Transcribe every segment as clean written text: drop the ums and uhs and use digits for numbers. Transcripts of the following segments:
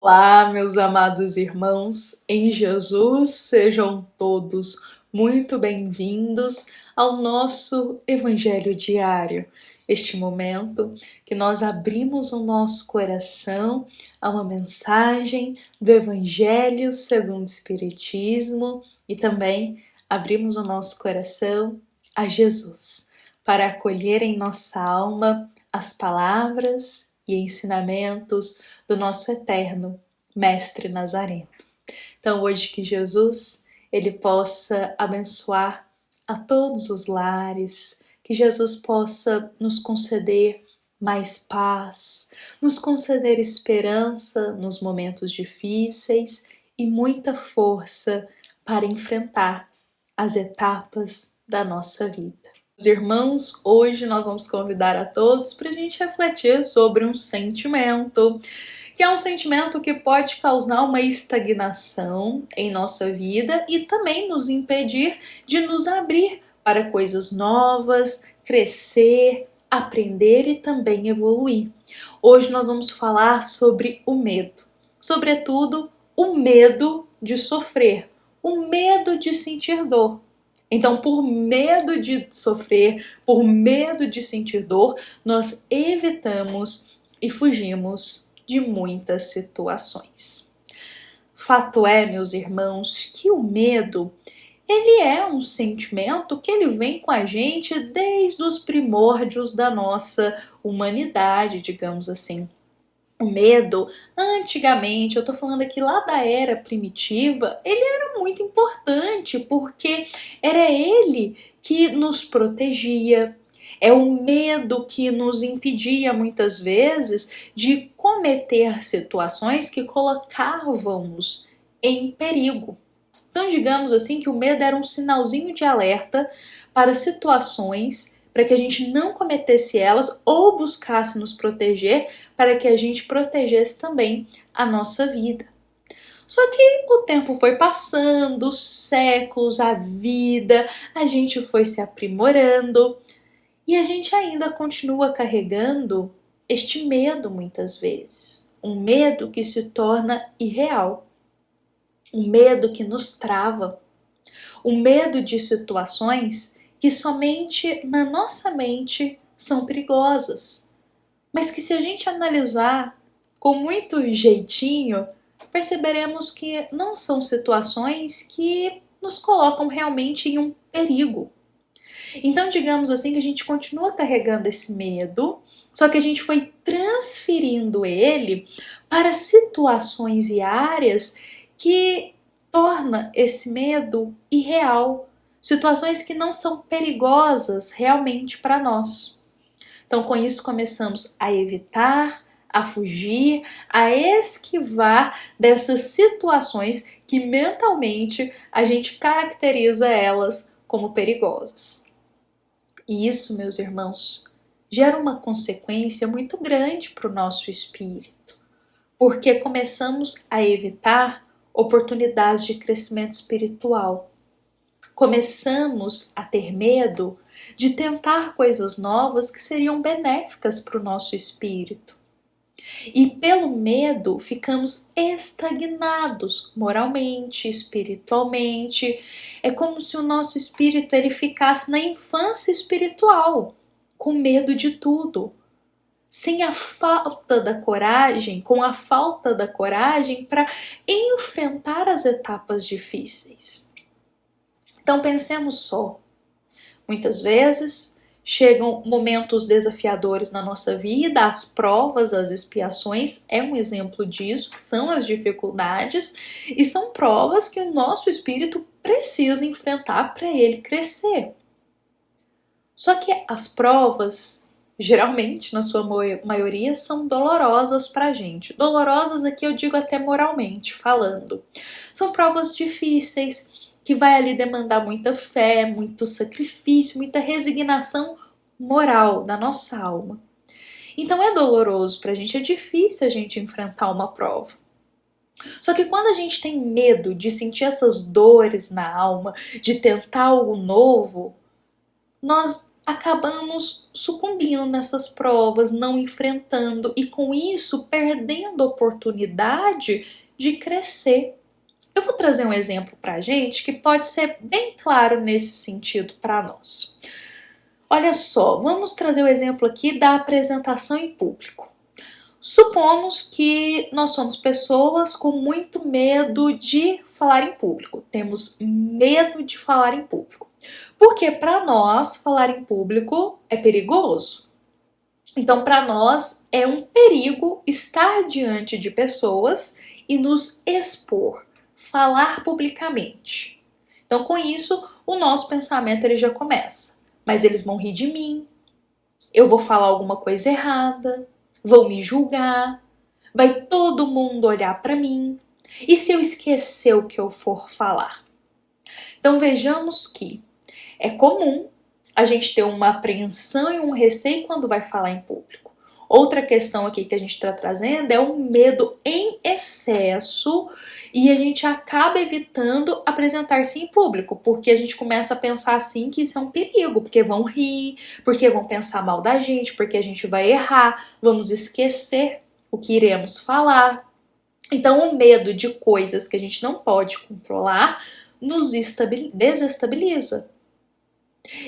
Olá, meus amados irmãos em Jesus, sejam todos muito bem-vindos ao nosso Evangelho Diário. Este momento que nós abrimos o nosso coração a uma mensagem do Evangelho segundo o Espiritismo e também abrimos o nosso coração a Jesus para acolher em nossa alma as palavras e ensinamentos do nosso eterno Mestre Nazareno. Então hoje que Jesus ele possa abençoar a todos os lares, que Jesus possa nos conceder mais paz, nos conceder esperança nos momentos difíceis e muita força para enfrentar as etapas da nossa vida. Meus irmãos, hoje nós vamos convidar a todos para a gente refletir sobre um sentimento, que é um sentimento que pode causar uma estagnação em nossa vida e também nos impedir de nos abrir para coisas novas, crescer, aprender e também evoluir. Hoje nós vamos falar sobre o medo, sobretudo o medo de sofrer, o medo de sentir dor. Então, por medo de sofrer, por medo de sentir dor, nós evitamos e fugimos de muitas situações. Fato é, meus irmãos, que o medo, ele é um sentimento que ele vem com a gente desde os primórdios da nossa humanidade, digamos assim. O medo, antigamente, eu tô falando aqui lá da era primitiva, ele era muito importante porque era ele que nos protegia. É o medo que nos impedia muitas vezes de cometer situações que colocavam-nos em perigo. Então, digamos assim que o medo era um sinalzinho de alerta para situações para que a gente não cometesse elas ou buscasse nos proteger para que a gente protegesse também a nossa vida. Só que o tempo foi passando, os séculos, a vida, a gente foi se aprimorando e a gente ainda continua carregando este medo muitas vezes. Um medo que se torna irreal, um medo que nos trava, um medo de situações que somente na nossa mente são perigosas, mas que se a gente analisar com muito jeitinho, perceberemos que não são situações que nos colocam realmente em um perigo. Então, digamos assim que a gente continua carregando esse medo, só que a gente foi transferindo ele para situações e áreas que torna esse medo irreal, situações que não são perigosas realmente para nós. Então, com isso, começamos a evitar, a fugir, a esquivar dessas situações que mentalmente a gente caracteriza elas como perigosas. E isso, meus irmãos, gera uma consequência muito grande para o nosso espírito, porque começamos a evitar oportunidades de crescimento espiritual. Começamos a ter medo de tentar coisas novas que seriam benéficas para o nosso espírito. E pelo medo ficamos estagnados moralmente, espiritualmente. É como se o nosso espírito ele ficasse na infância espiritual, com medo de tudo, sem a falta da coragem, com a falta da coragem para enfrentar as etapas difíceis. Então pensemos só, muitas vezes chegam momentos desafiadores na nossa vida, as provas, as expiações é um exemplo disso, que são as dificuldades e são provas que o nosso espírito precisa enfrentar para ele crescer. Só que as provas, geralmente, na sua maioria, são dolorosas pra gente. Dolorosas aqui eu digo até moralmente falando. São provas difíceis, que vai ali demandar muita fé, muito sacrifício, muita resignação moral da nossa alma. Então é doloroso pra gente, é difícil a gente enfrentar uma prova. Só que quando a gente tem medo de sentir essas dores na alma, de tentar algo novo, nós acabamos sucumbindo nessas provas, não enfrentando e com isso perdendo a oportunidade de crescer. Eu vou trazer um exemplo pra gente que pode ser bem claro nesse sentido para nós. Olha só, vamos trazer o exemplo aqui da apresentação em público. Supomos que nós somos pessoas com muito medo de falar em público. Temos medo de falar em público. Porque para nós, falar em público é perigoso. Então, para nós, é um perigo estar diante de pessoas e nos expor, falar publicamente. Então, com isso, o nosso pensamento ele já começa. Mas eles vão rir de mim, eu vou falar alguma coisa errada, vão me julgar, vai todo mundo olhar para mim. E se eu esquecer o que eu for falar? Então vejamos que é comum a gente ter uma apreensão e um receio quando vai falar em público. Outra questão aqui que a gente está trazendo é o medo em excesso e a gente acaba evitando apresentar-se em público, porque a gente começa a pensar assim que isso é um perigo, porque vão rir, porque vão pensar mal da gente, porque a gente vai errar, vamos esquecer o que iremos falar. Então o medo de coisas que a gente não pode controlar nos desestabiliza.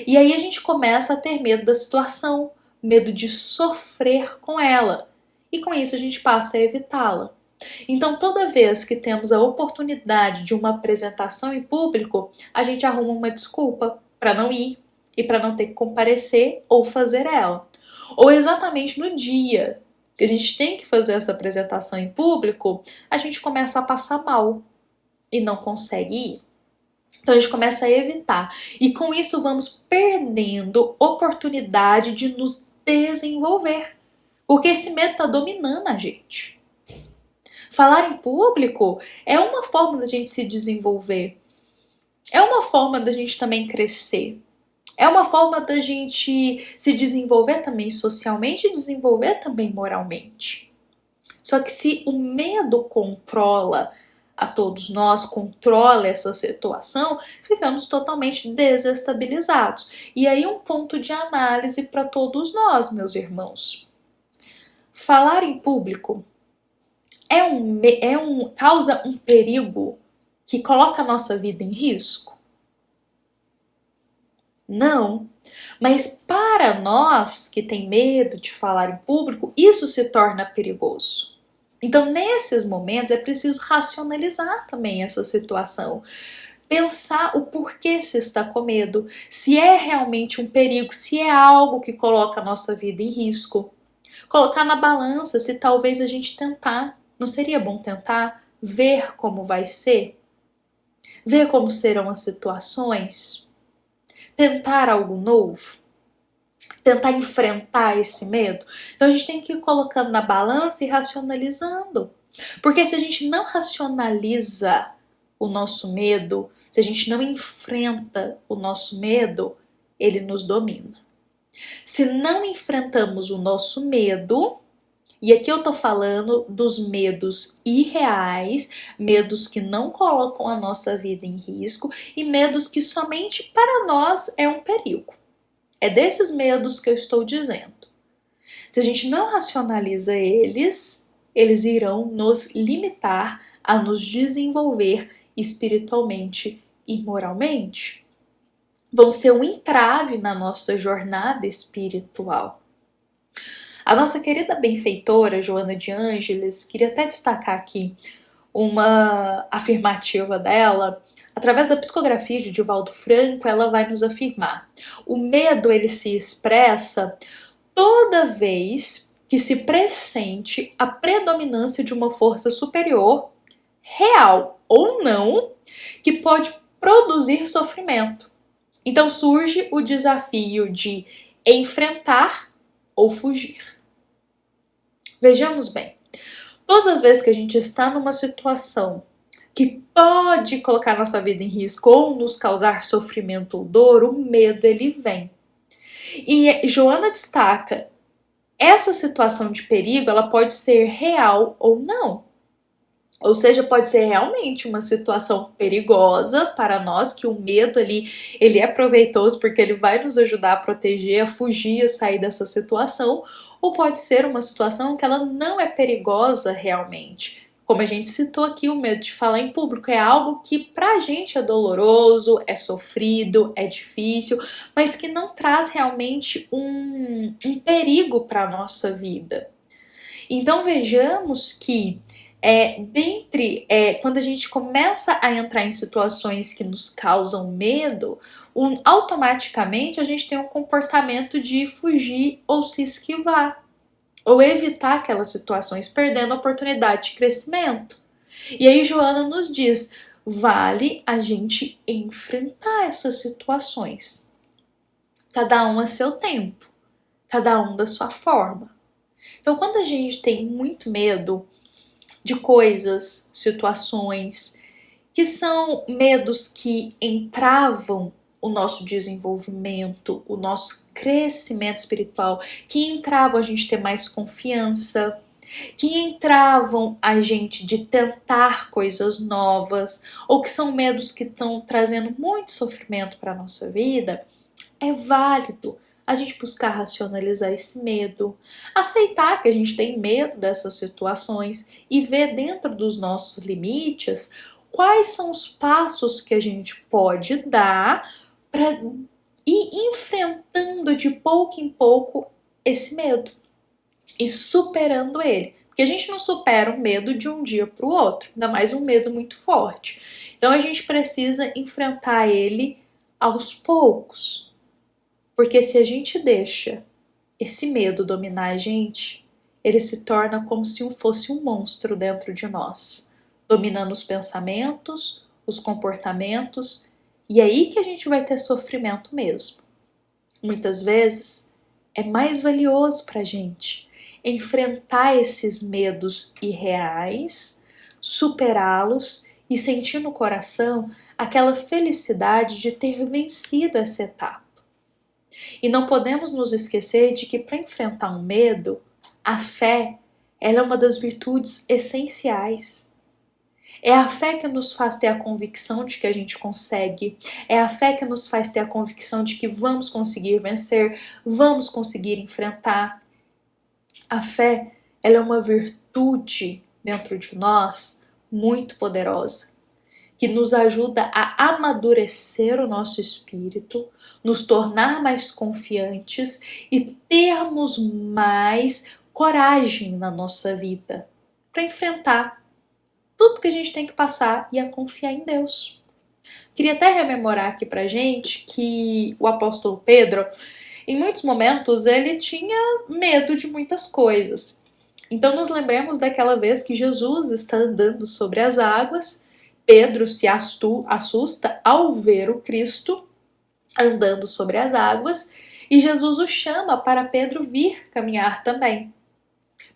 E aí a gente começa a ter medo da situação, medo de sofrer com ela. E com isso a gente passa a evitá-la. Então, toda vez que temos a oportunidade de uma apresentação em público, a gente arruma uma desculpa para não ir e para não ter que comparecer ou fazer ela. Ou exatamente no dia que a gente tem que fazer essa apresentação em público, a gente começa a passar mal e não consegue ir. Então a gente começa a evitar. E com isso vamos perdendo oportunidade de nos desenvolver. Porque esse medo está dominando a gente. Falar em público é uma forma da gente se desenvolver. É uma forma da gente também crescer. É uma forma da gente se desenvolver também socialmente e desenvolver também moralmente. Só que se o medo controla a todos nós, controla essa situação, ficamos totalmente desestabilizados. E aí um ponto de análise para todos nós, meus irmãos. Falar em público causa um perigo que coloca a nossa vida em risco? Não. Mas para nós que tem medo de falar em público, isso se torna perigoso. Então, nesses momentos, é preciso racionalizar também essa situação. Pensar o porquê se está com medo, se é realmente um perigo, se é algo que coloca a nossa vida em risco. Colocar na balança se talvez a gente tentar. Não seria bom tentar ver como vai ser? Ver como serão as situações? Tentar algo novo? Tentar enfrentar esse medo. Então a gente tem que ir colocando na balança e racionalizando. Porque se a gente não racionaliza o nosso medo, se a gente não enfrenta o nosso medo, ele nos domina. Se não enfrentamos o nosso medo, e aqui eu tô falando dos medos irreais, medos que não colocam a nossa vida em risco e medos que somente para nós é um perigo. É desses medos que eu estou dizendo. Se a gente não racionaliza eles, eles irão nos limitar a nos desenvolver espiritualmente e moralmente. Vão ser um entrave na nossa jornada espiritual. A nossa querida benfeitora Joana de Ângeles, queria até destacar aqui uma afirmativa dela. Através da psicografia de Divaldo Franco, ela vai nos afirmar: o medo ele se expressa toda vez que se pressente a predominância de uma força superior, real ou não, que pode produzir sofrimento. Então surge o desafio de enfrentar ou fugir. Vejamos bem, todas as vezes que a gente está numa situação que pode colocar nossa vida em risco ou nos causar sofrimento ou dor, o medo ele vem. E Joana destaca, essa situação de perigo ela pode ser real ou não. Ou seja, pode ser realmente uma situação perigosa para nós, que o medo ali, ele é proveitoso porque ele vai nos ajudar a proteger, a fugir, a sair dessa situação. Ou pode ser uma situação que ela não é perigosa realmente. Como a gente citou aqui, o medo de falar em público é algo que pra gente é doloroso, é sofrido, é difícil, mas que não traz realmente um perigo para a nossa vida. Então vejamos que quando a gente começa a entrar em situações que nos causam medo, automaticamente a gente tem um comportamento de fugir ou se esquivar, ou evitar aquelas situações, perdendo a oportunidade de crescimento. E aí Joana nos diz, vale a gente enfrentar essas situações, cada um a seu tempo, cada um da sua forma. Então, quando a gente tem muito medo de coisas, situações, que são medos que entravam o nosso desenvolvimento, o nosso crescimento espiritual, que entravam a gente ter mais confiança, que entravam a gente de tentar coisas novas, ou que são medos que estão trazendo muito sofrimento para a nossa vida, é válido a gente buscar racionalizar esse medo, aceitar que a gente tem medo dessas situações e ver dentro dos nossos limites quais são os passos que a gente pode dar para ir enfrentando de pouco em pouco esse medo e superando ele. Porque a gente não supera o medo de um dia para o outro, ainda mais um medo muito forte. Então a gente precisa enfrentar ele aos poucos. Porque se a gente deixa esse medo dominar a gente, ele se torna como se fosse um monstro dentro de nós, dominando os pensamentos, os comportamentos, e é aí que a gente vai ter sofrimento mesmo. Muitas vezes é mais valioso para a gente enfrentar esses medos irreais, superá-los e sentir no coração aquela felicidade de ter vencido essa etapa. E não podemos nos esquecer de que para enfrentar um medo, a fé, ela é uma das virtudes essenciais. É a fé que nos faz ter a convicção de que a gente consegue. É a fé que nos faz ter a convicção de que vamos conseguir vencer, vamos conseguir enfrentar. A fé, ela é uma virtude dentro de nós muito poderosa, que nos ajuda a amadurecer o nosso espírito, nos tornar mais confiantes e termos mais coragem na nossa vida para enfrentar tudo que a gente tem que passar e a confiar em Deus. Queria até rememorar aqui pra gente que o apóstolo Pedro, em muitos momentos, ele tinha medo de muitas coisas. Então nos lembremos daquela vez que Jesus está andando sobre as águas. Pedro se assusta ao ver o Cristo andando sobre as águas e Jesus o chama para Pedro vir caminhar também.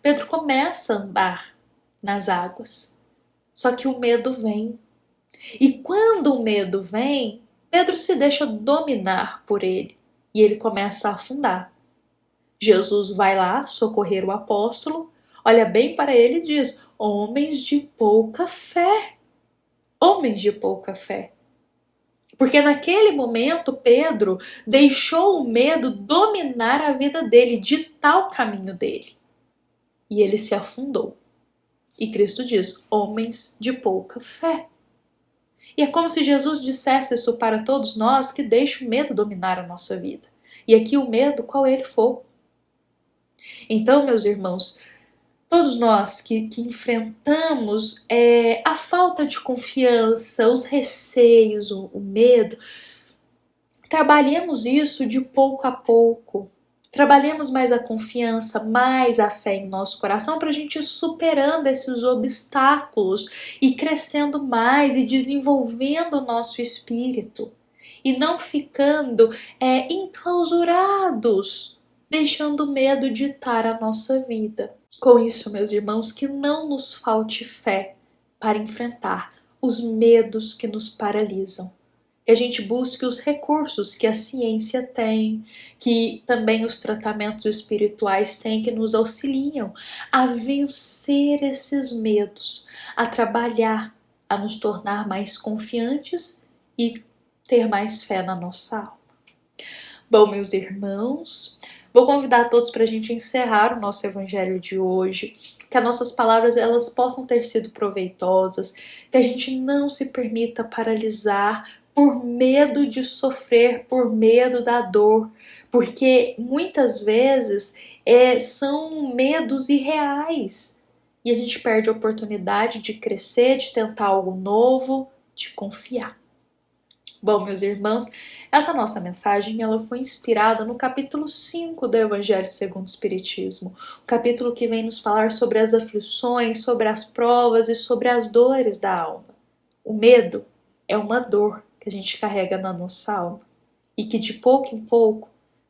Pedro começa a andar nas águas, só que o medo vem. E quando o medo vem, Pedro se deixa dominar por ele e ele começa a afundar. Jesus vai lá socorrer o apóstolo, olha bem para ele e diz: homens de pouca fé. Homens de pouca fé. Porque naquele momento Pedro deixou o medo dominar a vida dele, ditar o caminho dele. E ele se afundou. E Cristo diz: homens de pouca fé. E é como se Jesus dissesse isso para todos nós, que deixa o medo dominar a nossa vida. E aqui o medo, qual ele for. Então, meus irmãos, todos nós que enfrentamos a falta de confiança, os receios, o medo, trabalhemos isso de pouco a pouco. Trabalhemos mais a confiança, mais a fé em nosso coração para a gente ir superando esses obstáculos e crescendo mais e desenvolvendo o nosso espírito. E não ficando enclausurados, deixando o medo ditar a nossa vida. Com isso, meus irmãos, que não nos falte fé para enfrentar os medos que nos paralisam. que a gente busque os recursos que a ciência tem, que também os tratamentos espirituais têm, que nos auxiliam a vencer esses medos, a trabalhar, a nos tornar mais confiantes e ter mais fé na nossa alma. Bom, meus irmãos, vou convidar todos para a gente encerrar o nosso evangelho de hoje, que as nossas palavras elas possam ter sido proveitosas, que a gente não se permita paralisar por medo de sofrer, por medo da dor, porque muitas vezes são medos irreais e a gente perde a oportunidade de crescer, de tentar algo novo, de confiar. Bom, meus irmãos, essa nossa mensagem ela foi inspirada no capítulo 5 do Evangelho segundo o Espiritismo, o capítulo que vem nos falar sobre as aflições, sobre as provas e sobre as dores da alma. O medo é uma dor que a gente carrega na nossa alma e que de pouco em pouco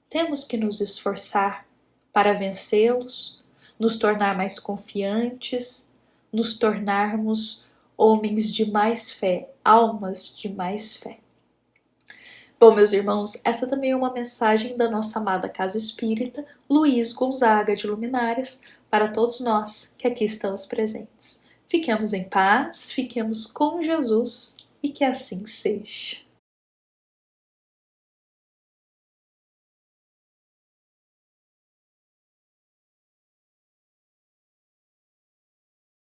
temos que nos esforçar para vencê-los, nos tornar mais confiantes, nos tornarmos homens de mais fé, almas de mais fé. Bom, meus irmãos, essa também é uma mensagem da nossa amada Casa Espírita, Luiz Gonzaga de Luminárias, para todos nós que aqui estamos presentes. Fiquemos em paz, fiquemos com Jesus e que assim seja.